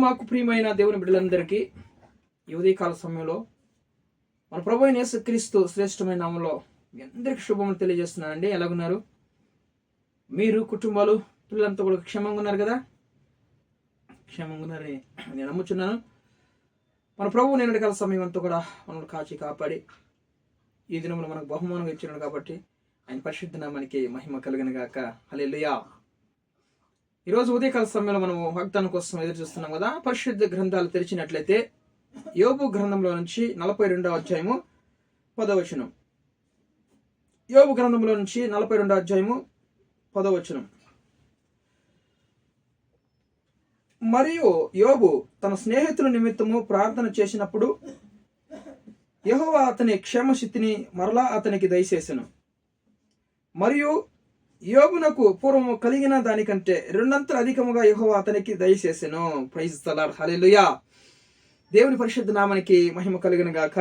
మాకు ప్రియమైన దేవుని బిడ్డలందరికీ ఈ ఉదయకాల సమయంలో మన ప్రభు అయిన యేసుక్రీస్తు శ్రేష్టమైన నామంలో మీ అందరికీ శుభములు తెలియజేస్తున్నానండి. ఎలాగున్నారు మీరు, కుటుంబాలు, పిల్లలంతా కూడా క్షేమంగా ఉన్నారు కదా? క్షేమంగా ఉన్నారని నేను నమ్ముచున్నాను. మన ప్రభువు నిన్నటి కాల సమయం అంతా కూడా మనల్ని కాచి కాపాడి ఈ దినములు మనకు బహుమానంగా ఇచ్చినాడు కాబట్టి ఆయన పరిశుద్ధ నామానికి మహిమ కలుగును గాక. హల్లెలూయా. ఈరోజు ఉదయకాల సమయంలో మనం వాగ్దానం కోసం ఎదురు చూస్తున్నాం కదా. పరిశుద్ధ గ్రంథాలు తెరిచినట్లయితే యోబు గ్రంథంలో నుంచి 42వ అధ్యాయము 10వ వచనం. యోబు గ్రంథంలో నుంచి 42వ అధ్యాయము 10వ వచనం. మరియు యోబు తన స్నేహితుల నిమిత్తము ప్రార్థన చేసినప్పుడు యెహోవా అతని క్షేమస్థితిని మరలా అతనికి దయచేసెను. మరియు యోబునకు పూర్వము కలిగిన దానికంటే రెండంతలు అధికముగా యెహోవా అతనికి దయచేసెను. Praise the lord. హల్లెలూయా. దేవుని పరిశుద్ధ నామానికి మహిమ కలుగును గాక.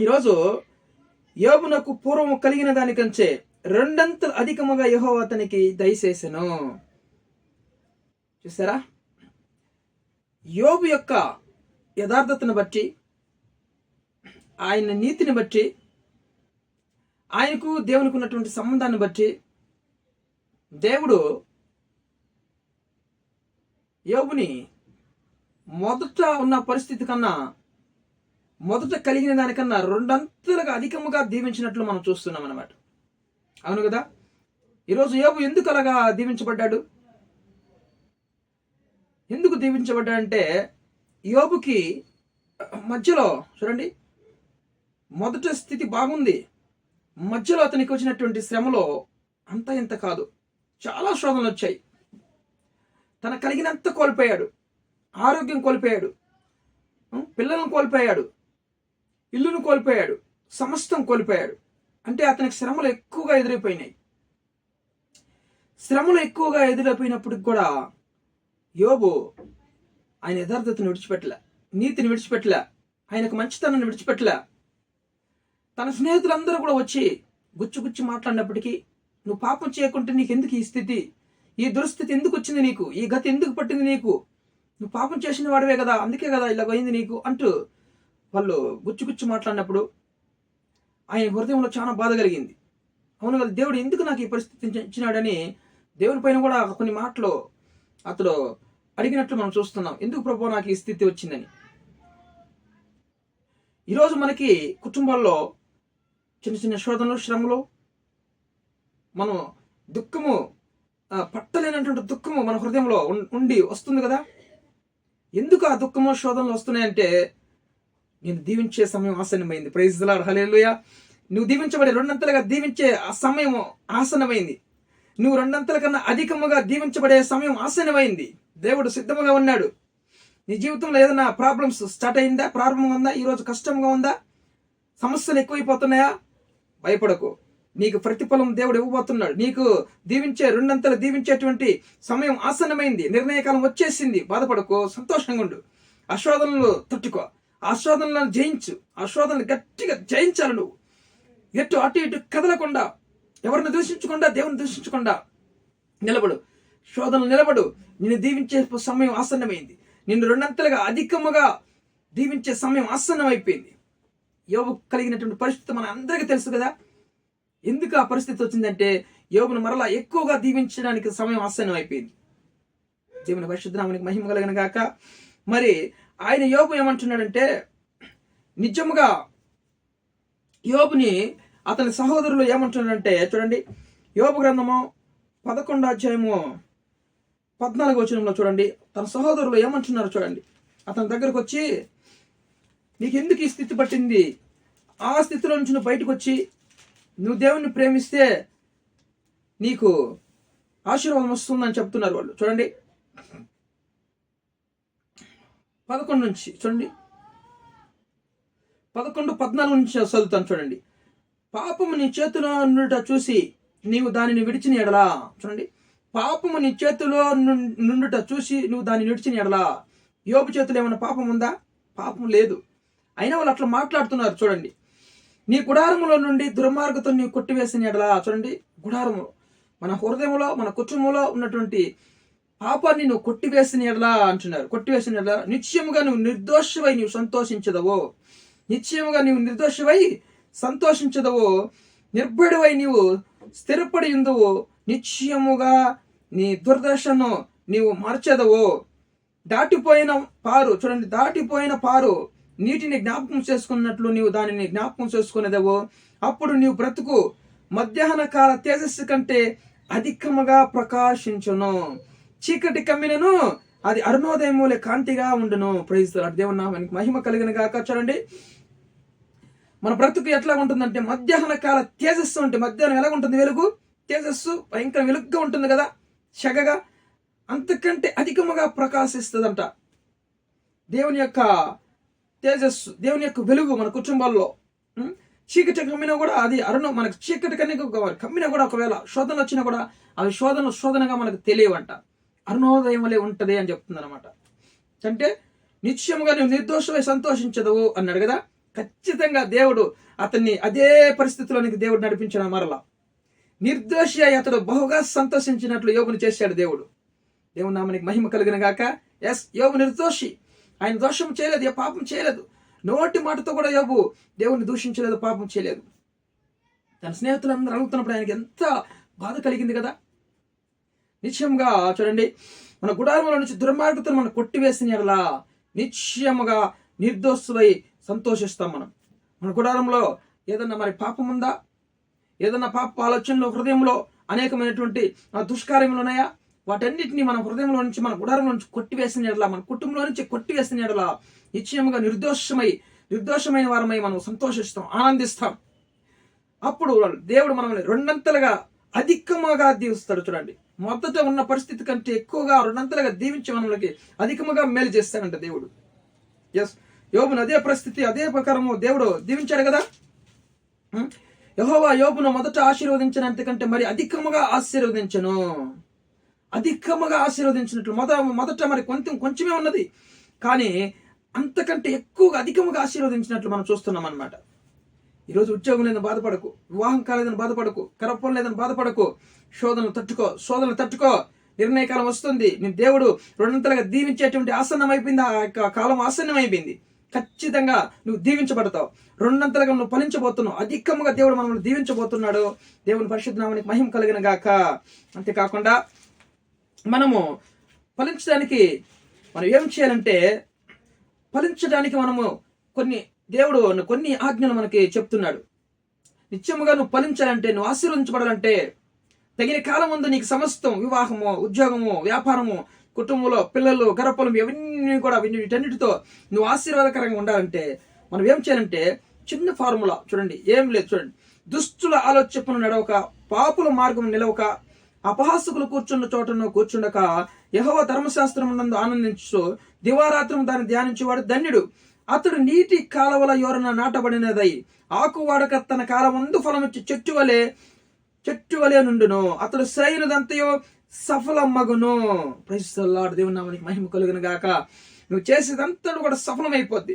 ఈరోజు యోబునకు పూర్వము కలిగిన దానికంటే రెండంతలు అధికముగా యెహోవా అతనికి దయచేసెను. చూసారా? యోబు యొక్క యథార్థతను బట్టి, ఆయన నీతిని బట్టి, ఆయనకు దేవునికి ఉన్నటువంటి సంబంధాన్ని బట్టి దేవుడు యోబుని మొదట ఉన్న పరిస్థితి కన్నా, మొదట కలిగిన దానికన్నా రెండంతలుగా అధికముగా దీవించినట్లు మనం చూస్తున్నాం అన్నమాట. అవును కదా? ఈరోజు యోబు ఎందుకు అలాగా దీవించబడ్డాడు? ఎందుకు దీవించబడ్డాడంటే యోబుకి మధ్యలో చూడండి, మొదట స్థితి బాగుంది, మధ్యలో అతనికి వచ్చినటువంటి శ్రమలో అంత ఇంత కాదు, చాలా శోధనలు వచ్చాయి. తన కలిగినంత కోల్పోయాడు, ఆరోగ్యం కోల్పోయాడు, పిల్లలను కోల్పోయాడు, ఇల్లును కోల్పోయాడు, సమస్తం కోల్పోయాడు. అంటే అతనికి శ్రమలు ఎక్కువగా ఎదురైపోయినాయి. శ్రమలు ఎక్కువగా ఎదురైపోయినప్పటికి కూడా యోబు ఆయన యథార్థతను విడిచిపెట్టలే, నీతిని విడిచిపెట్టలే, ఆయనకు మంచితనాన్ని విడిచిపెట్టలే. తన స్నేహితులందరూ కూడా వచ్చి గుచ్చి మాట్లాడినప్పటికీ, నువ్వు పాపం చేయకుంటే నీకు ఎందుకు ఈ స్థితి, ఈ దురస్థితి ఎందుకు వచ్చింది నీకు, ఈ గతి ఎందుకు పట్టింది నీకు, నువ్వు పాపం చేసిన వాడివే కదా, అందుకే కదా ఇలా పోయింది నీకు అంటూ వాళ్ళు గుచ్చి మాట్లాడినప్పుడు ఆయన హృదయంలో చాలా బాధ కలిగింది. అవును కదా, దేవుడు ఎందుకు నాకు ఈ పరిస్థితి ఇచ్చినాడని దేవుని పైన కూడా కొన్ని మాటలు అతడు అడిగినట్లు మనం చూస్తున్నాం. ఎందుకు ప్రభువా నాకు ఈ స్థితి వచ్చిందని. ఈరోజు మనకి కుటుంబాల్లో చిన్న చిన్న శోధనలు, శ్రమలు, మనం దుఃఖము, పట్టలేనటువంటి దుఃఖము మన హృదయంలో ఉండి వస్తుంది కదా. ఎందుకు ఆ దుఃఖము, శోధనలు వస్తున్నాయంటే నేను దీవించే సమయం ఆసన్నమైంది. Praise the lord. హల్లెలూయా. నువ్వు దీవించబడి రెండంతలుగా దీవించే ఆ సమయం ఆసన్నమైంది. నువ్వు రెండంతల కన్నా అధికముగా దీవించబడే సమయం ఆసన్నమైంది. దేవుడు సిద్ధముగా ఉన్నాడు. నీ జీవితంలో ఏదైనా ప్రాబ్లమ్స్ స్టార్ట్ అయిందా, ప్రారంభంగా ఉందా, ఈరోజు కష్టంగా ఉందా, సమస్యలు ఎక్కువైపోతున్నాయా? భయపడకు, నీకు ప్రతిఫలం దేవుడు ఇవ్వబోతున్నాడు. నీకు దీవించే రెండంతలు దీవించేటువంటి సమయం ఆసన్నమైంది. నిర్ణయకాలం వచ్చేసింది. బాధపడకు, సంతోషంగా ఉండు. ఆశోధనలు తట్టుకో, ఆశోధనలను జయించు. ఆశోధనలు గట్టిగా జయించాలి. నువ్వు అటు ఇటు కదలకుండా, ఎవరిని దూషించకుండా, దేవుని దూషించకుండా నిలబడు. శోధనలు నిలబడు. నిన్ను దీవించే సమయం ఆసన్నమైంది. నిన్ను రెండంతలుగా అధికముగా దీవించే సమయం ఆసన్నం అయిపోయింది. యోబు కలిగినటువంటి పరిస్థితి మన అందరికీ తెలుసు కదా. ఎందుకు ఆ పరిస్థితి వచ్చిందంటే యోబును మరలా ఎక్కువగా దీవించడానికి సమయం ఆసన్నం అయిపోయింది. దేవుని పరిశుద్ధ నామానికి మహిమ కలుగును గాక. మరి ఆయన యోబు ఏమంటున్నాడంటే, నిజముగా యోబుని అతని సహోదరులు ఏమంటున్నాడంటే, చూడండి యోబు గ్రంథము 11వ అధ్యాయము 14వ వచనంలో చూడండి, తన సహోదరులు ఏమంటున్నారు చూడండి. అతని దగ్గరకు వచ్చి, నీకు ఎందుకు ఈ స్థితి పట్టింది, ఆ స్థితిలో నుంచి నువ్వు బయటకు వచ్చి నువ్వు దేవుణ్ణి ప్రేమిస్తే నీకు ఆశీర్వాదం వస్తుందని చెప్తున్నారు వాళ్ళు. చూడండి 11 నుంచి చూడండి, 11-14 నుంచి చదువుతాను చూడండి. పాపము నీ చేతిలో నుండుట చూసి నీవు దానిని విడిచిన ఎడలా. చూడండి, పాపము నీ చేతిలో నుండుట చూసి నువ్వు దాన్ని విడిచిన ఎడలా. యోబు చేతిలో ఏమైనా పాపం ఉందా? పాపం లేదు. అయినా వాళ్ళు అట్లా మాట్లాడుతున్నారు. చూడండి, నీ గుడారములో నుండి దుర్మార్గతో నీ కొట్టివేసిన ఎడలా. చూడండి, గుడారము మన హృదయంలో, మన కుటుంబంలో ఉన్నటువంటి పాపాన్ని నువ్వు కొట్టివేసిన ఎడలా అంటున్నారు. కొట్టివేసిన ఎడలా నిశ్చయముగా నువ్వు నిర్దోషవై నీవు సంతోషించదవో, నిశ్చయముగా నీవు నిర్దోషవై సంతోషించదవో, నిర్భయుడవై నీవు స్థిరపడి ఉందవో, నిశ్చయముగా నీ దుర్దశను నీవు మార్చెదవో. దాటిపోయిన పారు, చూడండి, దాటిపోయిన పారు నీటిని జ్ఞాపకం చేసుకున్నట్లు నీవు దానిని జ్ఞాపకం చేసుకునేదవో, అప్పుడు నీవు బ్రతుకు మధ్యాహ్న కాల తేజస్సు కంటే అధికముగా ప్రకాశించును. చీకటి కమ్మినను అది అరుణోదయములే కాంతిగా ఉండును. Praise the lord. దేవుని నామానికి మహిమ కలిగిన గాక. చూడండి, మన బ్రతుకు ఎట్లా ఉంటుందంటే మధ్యాహ్న కాల తేజస్సు అంటే, మధ్యాహ్నం ఎలా ఉంటుంది వెలుగు, తేజస్సు భయంకర వెలుగుగా ఉంటుంది కదా, చెగగా, అంతకంటే అధికముగా ప్రకాశిస్తుందంట దేవుని యొక్క తేజస్సు, దేవుని యొక్క వెలుగు మన కుటుంబాల్లో. చీకటి కమ్మినా కూడా అది మనకు చీకటి కమ్మినా కూడా ఒకవేళ శోధనలు వచ్చినా కూడా అవి శోధనగా మనకు తెలియవంట, అరుణోదయం వలె ఉంటది అని చెప్తుంది అనమాట. అంటే నిశ్చయముగా నువ్వు నిర్దోషమై సంతోషించదవు అన్నాడు కదా. ఖచ్చితంగా దేవుడు అతన్ని అదే పరిస్థితిలోనికి దేవుడు నడిపించిన మరలా నిర్దోషి అయి అతడు బహుగా సంతోషించినట్లు యోబుని చేశాడు దేవుడు. దేవుని నామానికి మహిమ కలిగిన గాక. ఎస్, యోబు నిర్దోషి, ఆయన దోషం చేయలేదు, ఏ పాపం చేయలేదు, నోటి మాటతో కూడా యోబు దేవుని దూషించలేదు, పాపం చేయలేదు. తన స్నేహితులందరూ అడుగుతున్నప్పుడు ఆయనకి ఎంత బాధ కలిగింది కదా. నిశ్చయంగా చూడండి, మన గుడారంలో నుంచి దుర్మార్గతను మనం కొట్టివేసిన ఎడలా నిశ్చయముగా నిర్దోషులై సంతోషిస్తాం. మన గుడారంలో ఏదన్నా మరి పాపం ఉందా, ఏదన్నా పాప ఆలోచనలో హృదయంలో అనేకమైనటువంటి దుష్కార్యములు ఉన్నాయా, వాటన్నిటిని మన హృదయంలో నుంచి, మన గుడారంలో నుంచి కొట్టివేసిన ఎడలా, మన కుటుంబంలో నుంచి కొట్టివేసిన ఎడలా నిశ్చయముగా నిర్దోషమైన వారమై మనం సంతోషిస్తాం, ఆనందిస్తాం. అప్పుడు దేవుడు మనల్ని రెండంతలుగా అధికముగా దీవిస్తాడు. చూడండి, మొదట ఉన్న పరిస్థితి కంటే ఎక్కువగా రెండంతలుగా దీవించి మనకి అధికముగా మేలు చేస్తాడంట దేవుడు. ఎస్, యోబును అదే పరిస్థితి, అదే ప్రకారము దేవుడు దీవించాడు కదా. యెహోవా యోబును మొదట ఆశీర్వదించినంతకంటే మరి అధికముగా ఆశీర్వదించను. అధికముగా ఆశీర్వదించినట్లు మొదట మరి కొంచెమే ఉన్నది, కానీ అంతకంటే ఎక్కువగా అధికముగా ఆశీర్వదించినట్లు మనం చూస్తున్నాం అన్నమాట. ఈరోజు ఉద్యోగం లేదని బాధపడకు, వివాహం కాలేదని బాధపడకు, కరపం లేదని బాధపడకు, శోధనలు తట్టుకో. నిర్ణయకాలం వస్తుంది, నీ దేవుడు రెండంతలుగా దీవించేటువంటి ఆసన్నం అయిపోయింది, ఆ యొక్క కాలం ఆసన్నం అయిపోయింది. ఖచ్చితంగా నువ్వు దీవించబడతావు, రెండంతలుగా నువ్వు ఫలించబోతున్నావు, అధికంగా దేవుడు మనల్ని దీవించబోతున్నాడు. దేవుని పరిశుద్ధ నామానికి మహిమ కలిగిన గాక. అంతేకాకుండా మనము ఫలించడానికి మనం ఏం చేయాలంటే, ఫలించడానికి మనము దేవుడు కొన్ని ఆజ్ఞలు మనకి చెప్తున్నాడు. నిత్యముగా నువ్వు ఫలించాలంటే, నువ్వు ఆశీర్వదించబడాలంటే తగిన కాలం ముందు నీకు సమస్తం, వివాహము, ఉద్యోగము, వ్యాపారము, కుటుంబంలో పిల్లలు, గర్భఫలం, ఇవన్నీ కూడా వీటన్నిటితో నువ్వు ఆశీర్వాదకరంగా ఉండాలంటే మనం ఏం చేయాలంటే, చిన్న ఫార్ములా చూడండి, ఏం లేదు. చూడండి, దుష్టుల ఆలోచనను నడవక, పాపుల మార్గం నిలవక, అపహాసకులు కూర్చున్న చోటను కూర్చుండక, యెహోవా ధర్మశాస్త్రం నందు ఆనందించు, దివారాత్రం దాన్ని ధ్యానించేవాడు ధన్యుడు. అతడు నీటి కాలవల యోరన నాటబడినదై ఆకు వాడక తన కాలమందు ఫలమిచ్చి చెట్టు వలె నుండును. అతడు శ్రేయునదంతయో సఫలమగును. Praise the lord. దేవుని నామానికి మహిమ కలుగును గాక. నువ్వు చేసేదంతా కూడా సఫలమైపోద్ది.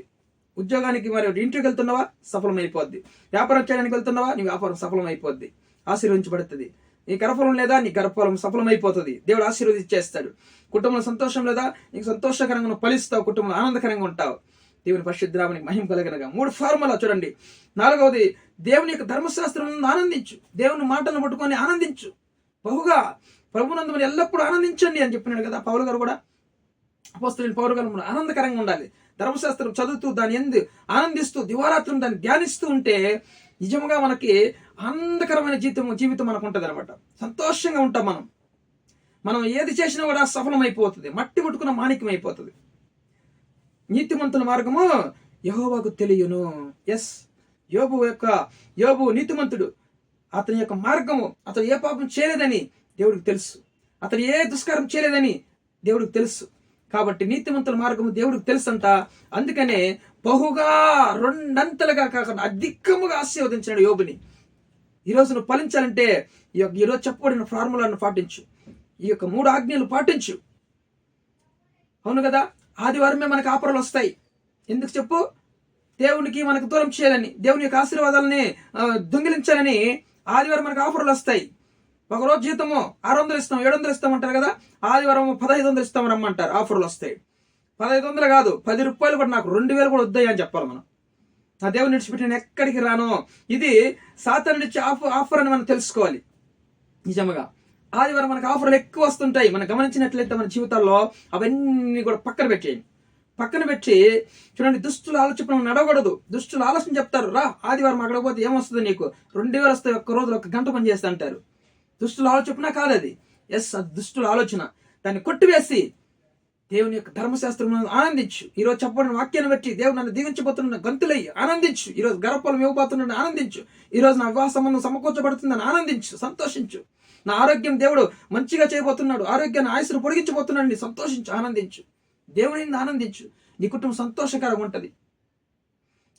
ఉద్యోగానికి మరి ఇంటికి వెళ్తున్నావా, సఫలమైపోద్ది. వ్యాపారం చేయడానికి వెళ్తున్నావా, నీ వ్యాపారం సఫలమైపోద్ది, ఆశీర్వించబడుతుంది. నీ గర్భఫలం లేదా, నీ గర్భఫలం సఫలమైపోతుంది, దేవుడు ఆశీర్వదించేస్తాడు. కుటుంబంలో సంతోషం లేదా, నీకు సంతోషకరంగా నువ్వు ఫలిస్తావు, కుటుంబంలో ఆనందకరంగా ఉంటావు. దేవుని పరిశుద్ధ నామానికి మహిమ కలగనగా. 3 ఫార్ములా చూడండి. 4వది, దేవుని యొక్క ధర్మశాస్త్రం ఆనందించు, దేవుని మాటలను పట్టుకొని ఆనందించు, బహుగా ప్రభునందు మరి ఎల్లప్పుడూ ఆనందించండి అని చెప్పినాడు కదా పౌలు గారు కూడా. అపోస్తలుడైన పౌలు గారు ఆనందకరంగా ఉండాలి, ధర్మశాస్త్రం చదువుతూ దాని యందు ఆనందిస్తూ దివారాత్రం దాన్ని ధ్యానిస్తూ ఉంటే నిజంగా మనకి ఆనందకరమైన జీవితం మనకు ఉంటుంది అనమాట. సంతోషంగా ఉంటాం. మనం ఏది చేసినా కూడా సఫలమైపోతుంది, మట్టి పట్టుకున్న మాణిక్యం అయిపోతుంది. నీతిమంతుల మార్గము యెహోవాకు తెలియను. ఎస్, యోబు నీతిమంతుడు. అతని యొక్క మార్గము, అతను ఏ పాపం చేయలేదని దేవుడికి తెలుసు, అతను ఏ దుష్కారం చేయలేదని దేవుడికి తెలుసు. కాబట్టి నీతిమంతుల మార్గము దేవుడికి తెలుసు అంట. అందుకనే బహుగా రెండంతలుగా కాకుండా అధికముగా ఆశీర్వదించాడు యోబుని. ఈరోజు నువ్వు ఫలించాలంటే ఈరోజు చెప్పబడిన ఫార్ములాను పాటించు, ఈ యొక్క 3 ఆజ్ఞలు పాటించు. అవును కదా, ఆదివారమే మనకు ఆఫర్లు వస్తాయి. ఎందుకు చెప్పు? దేవునికి మనకు దూరం చేయాలని, దేవుని యొక్క ఆశీర్వాదాలని దొంగిలించాలని ఆదివారం మనకు ఆఫర్లు వస్తాయి. ఒకరోజు జీతము 600 ఇస్తాం, 700 ఇస్తామంటారు కదా, ఆదివారం 1500 ఇస్తాం రమ్మంటారు, ఆఫర్లు వస్తాయి. 1500 కాదు, 10 రూపాయలు కూడా నాకు 2000 కూడా వద్దాయి అని చెప్పాలి మనం. నా దేవుని విడిచిపెట్టి నేను ఎక్కడికి రాను. ఇది సాతాను ఇచ్చే ఆఫర్ అని మనం తెలుసుకోవాలి. నిజంగా ఆదివారం మనకు ఆఫర్లు ఎక్కువ వస్తుంటాయి. మనం గమనించినట్లయితే మన జీవితాల్లో అవన్నీ కూడా పక్కన పెట్టి చూడండి, దుష్టుల ఆలోచన నడవకూడదు. దుష్టుల ఆలోచన చెప్తారు, రా ఆదివారం అక్కడ పోతే ఏమొస్తుంది నీకు, 2000 వస్తాయి, ఒక్క రోజులో 1 గంట పని చేస్తా అంటారు. దుష్టుల ఆలోచన కాదు అది. అది దుష్టుల ఆలోచన. దాన్ని కొట్టివేసి దేవుని యొక్క ధర్మశాస్త్రం ఆనందించు. ఈరోజు చెప్పబడిన వాక్యాన్ని బట్టి దేవుడు నన్ను దీవించబోతున్న గంతులయ్యి ఆనందించు. ఈరోజు గర్భఫలం ఇవ్వబోతున్నాడు ఆనందించు. ఈరోజు నా వివాహ సంబంధం సమకూర్చబడుతుందని ఆనందించు, సంతోషించు. నా ఆరోగ్యం దేవుడు మంచిగా చేయబోతున్నాడు, ఆరోగ్యాన్ని ఆయుస్సును పొడిగించబోతున్నాడు, సంతోషించు, ఆనందించు. దేవుని ఆనందించు. నీ కుటుంబం సంతోషకరంగా ఉంటుంది.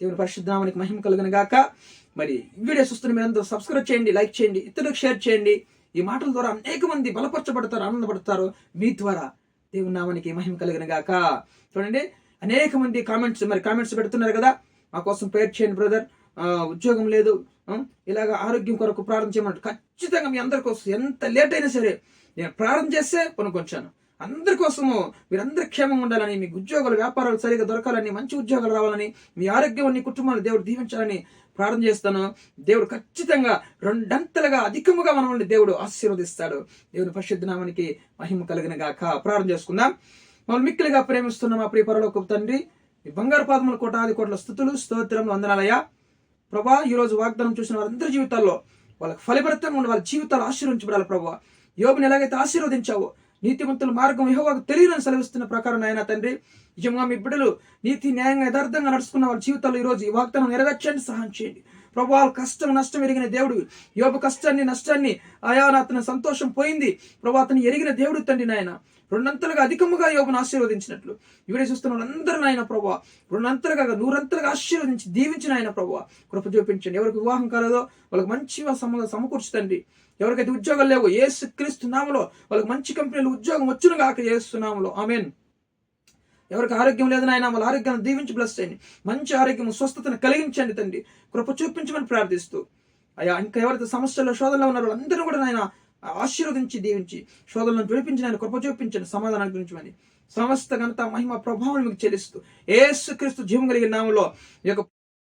దేవుని పరిశుద్ధ నామమునకు మహిమ కలుగును గాక. మరి వీడియో చూస్తున్న మీరందరూ సబ్స్క్రైబ్ చేయండి, లైక్ చేయండి, ఇతరులకు షేర్ చేయండి. ఈ మాటల ద్వారా అనేక మంది బలపరచబడతారు, ఆనందపడతారు. మీ ద్వారా దేవుని నామానికి మహిమ కలుగును గాక. చూడండి, అనేక మంది కామెంట్స్ పెడుతున్నారు కదా, మా కోసం ప్రేయర్ చేయండి బ్రదర్, ఉద్యోగం లేదు, ఇలాగ ఆరోగ్యం కొరకు ప్రార్థన చేయమంటారు. ఖచ్చితంగా మీ అందరి కోసం ఎంత లేట్ అయినా సరే నేను ప్రార్థన చేస్తే కొనుక్కొచ్చాను. అందరి కోసము మీరందరూ క్షేమంగా ఉండాలని, మీకు ఉద్యోగాలు వ్యాపారాలు సరిగా దొరకాలని, మంచి ఉద్యోగాలు రావాలని, మీ ఆరోగ్యం మీ కుటుంబాన్ని దేవుడు దీవించాలని ప్రార్థన చేస్తాను. దేవుడు ఖచ్చితంగా 2 అంతలుగా అధికముగా మనల్ని దేవుడు ఆశీర్వదిస్తాడు. దేవుని పరిశుద్ధ నామానికి మహిమ కలిగిన గాక. ప్రార్థన చేసుకుందాం. మమ్మల్ని మిక్కిలిగా ప్రేమిస్తున్న మా ప్రియ పరలోకపు తండ్రి, ఈ బంగారు పాదముల కోటాది కోట్ల స్తుతులు స్తోత్రములు వందనాలయ్యా. ప్రభా, ఈరోజు వాగ్దానం చూసిన వారందరి జీవితాల్లో వాళ్ళకి ఫలభరితంగా ఉండి వాళ్ళ జీవితాలు ఆశీర్వించబడాలి. ప్రభా, యోబుని ఎలాగైతే ఆశీర్వదించావో, నీతిమంతుల మార్గం యెహోవాకు తెలియని సెలవిస్తున్న ప్రకారం నాయన తండ్రి, నిజంగా మీ బిడ్డలు నీతి న్యాయంగా యథార్థంగా నడుచుకున్న వాళ్ళ జీవితాల్లో ఈరోజు ఈ వాగ్దానం నెరవేర్చండి, సహాయం చేయండి. ప్రభు, వాళ్ళ కష్టం నష్టం ఎరిగిన దేవుడు, యోబు కష్టాన్ని నష్టాన్ని ఆయా అతని సంతోషం పోయింది. ప్రభు, అతను ఎరిగిన దేవుడు తండ్రి నాయన, 2 అంతలుగా అధికముగా యోబును ఆశీర్వదించినట్లు వీడియో చూస్తున్న వాళ్ళందరూ నాయన ప్రభు 2 అంతలుగా 100 అంతలుగా ఆశీర్వదించి దీవించిన ఆయన ప్రభు కృప చూపించండి. ఎవరికి వివాహం కాలేదో వాళ్ళకి మంచి సమకూర్చుతండి. ఎవరికైతే ఉద్యోగాలు లేవో యేసుక్రీస్తు నామములో వాళ్ళకి మంచి కంపెనీలు ఉద్యోగం వచ్చును గాక యేసు నామములో, ఆమేన్. ఎవరికి ఆరోగ్యం లేదు నాయన, వాళ్ళ ఆరోగ్యాన్ని దీవించి బ్లెస్ చేయండి. మంచి ఆరోగ్యం స్వస్థతను కలిగించండి తండ్రి, కృప చూపించమని ప్రార్థిస్తూ, అయ్యా ఇంకా ఎవరైతే సమస్యల్లో శోధనలో ఉన్నారో వాళ్ళందరూ కూడా నాయన ఆశీర్వదించి దీవించి శోధనలను విడిపించి ఆయన కృప చూపించండి, సమాధానం గురించమని సమస్త ఘనత మహిమ ప్రభావం మీకు చెల్లిస్తూ యేసుక్రీస్తు జీవం కలిగిన నామములో ఈ యొక్క